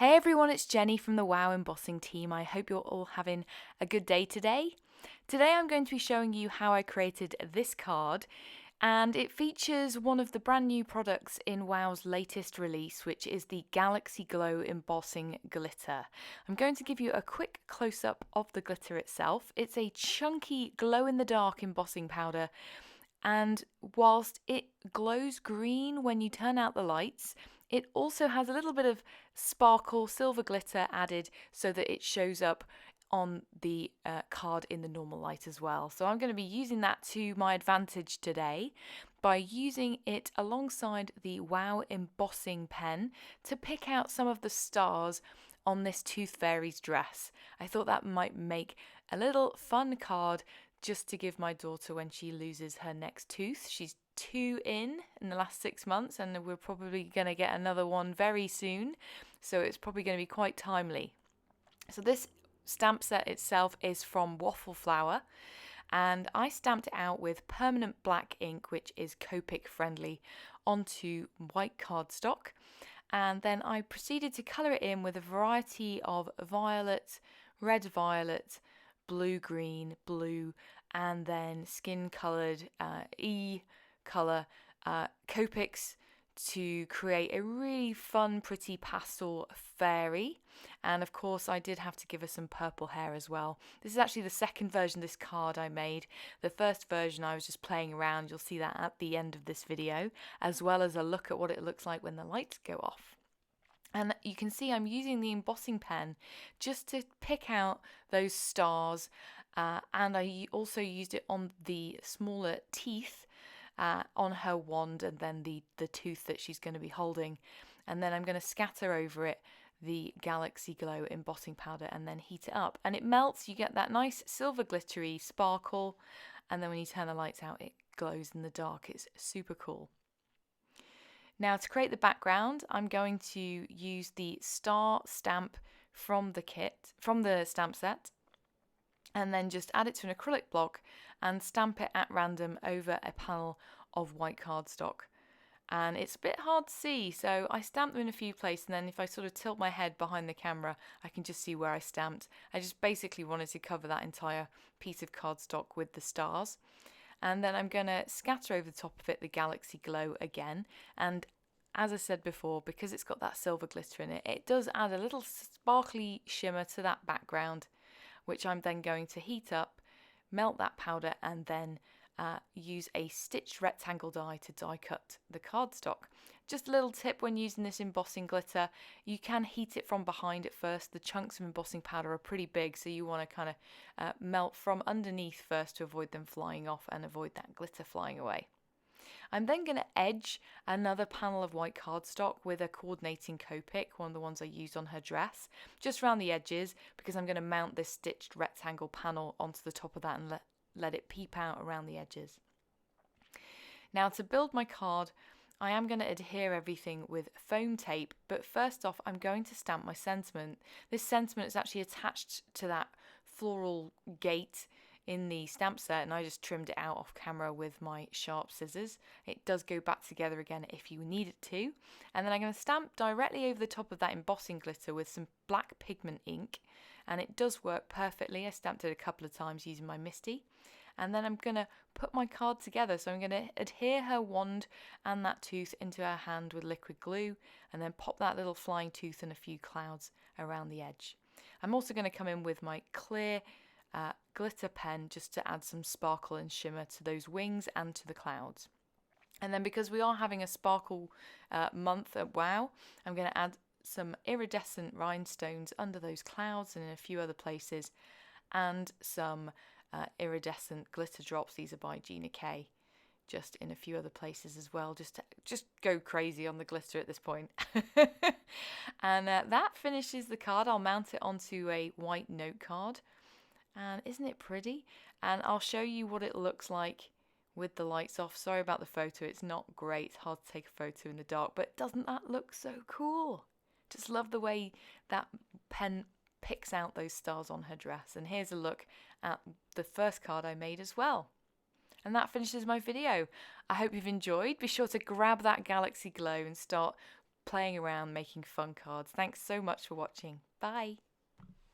Hey everyone, it's Jenny from the Wow Embossing team. I hope you're all having a good day today. Today I'm going to be showing you how I created this card, and it features one of the brand new products in Wow's latest release, which is the Galaxy Glow Embossing Glitter. I'm going to give you a quick close-up of the glitter itself. It's a chunky glow-in-the-dark embossing powder, and whilst it glows green when you turn out the lights, it also has a little bit of sparkle silver glitter added so that it shows up on the card in the normal light as well. So I'm going to be using that to my advantage today by using it alongside the Wow Embossing Pen to pick out some of the stars on this Tooth Fairy's dress. I thought that might make a little fun card just to give my daughter when she loses her next tooth. She's 2 in the last 6 months, and we're probably going to get another one very soon, so it's probably going to be quite timely. So this stamp set itself is from Waffle Flower, and I stamped it out with permanent black ink, which is Copic friendly, onto white cardstock, and then I proceeded to colour it in with a variety of violet, red violet, blue green, blue, and then skin coloured colour Copics to create a really fun, pretty pastel fairy. And of course I did have to give her some purple hair as well. This is actually the second version of this card I made. The first version I was just playing around. You'll see that at the end of this video, as well as a look at what it looks like when the lights go off. And you can see I'm using the embossing pen just to pick out those stars, and I also used it on the smaller teeth on her wand, and then the tooth that she's going to be holding. And then I'm going to scatter over it the Galaxy Glow embossing powder and then heat it up. And it melts, you get that nice silver glittery sparkle, and then when you turn the lights out it glows in the dark. It's super cool. Now to create the background, I'm going to use the star stamp from the kit, from the stamp set, and then just add it to an acrylic block and stamp it at random over a panel of white cardstock. And it's a bit hard to see, so I stamped them in a few places, and then if I sort of tilt my head behind the camera, I can just see where I stamped. I just basically wanted to cover that entire piece of cardstock with the stars. And then I'm going to scatter over the top of it the Galaxy Glow again. And as I said before, because it's got that silver glitter in it, it does add a little sparkly shimmer to that background, which I'm then going to heat up, melt that powder, and then use a stitched rectangle die to die cut the cardstock. Just a little tip when using this embossing glitter, you can heat it from behind at first. The chunks of embossing powder are pretty big, so you want to kind of melt from underneath first to avoid them flying off and avoid that glitter flying away. I'm then going to edge another panel of white cardstock with a coordinating Copic, one of the ones I used on her dress, just around the edges, because I'm going to mount this stitched rectangle panel onto the top of that and let it peep out around the edges. Now to build my card, I am going to adhere everything with foam tape, but first off I'm going to stamp my sentiment. This sentiment is actually attached to that floral gate in the stamp set, and I just trimmed it out off camera with my sharp scissors. It does go back together again if you need it to. And then I'm going to stamp directly over the top of that embossing glitter with some black pigment ink, and it does work perfectly. I stamped it a couple of times using my Misty. And then I'm going to put my card together, so I'm going to adhere her wand and that tooth into her hand with liquid glue, and then pop that little flying tooth and a few clouds around the edge. I'm also going to come in with my clear glitter pen just to add some sparkle and shimmer to those wings and to the clouds. And then because we are having a sparkle month at Wow, I'm going to add some iridescent rhinestones under those clouds and in a few other places, and some iridescent glitter drops. These are by Gina K, just in a few other places as well, just go crazy on the glitter at this point. And that finishes the card. I'll mount it onto a white note card, and isn't it pretty? And I'll show you what it looks like with the lights off. Sorry about the photo, it's not great, it's hard to take a photo in the dark, but doesn't that look so cool? Just love the way that pen picks out those stars on her dress. And here's a look at the first card I made as well. And that finishes my video. I hope you've enjoyed. Be sure to grab that Galaxy Glow and start playing around, making fun cards. Thanks so much for watching. Bye!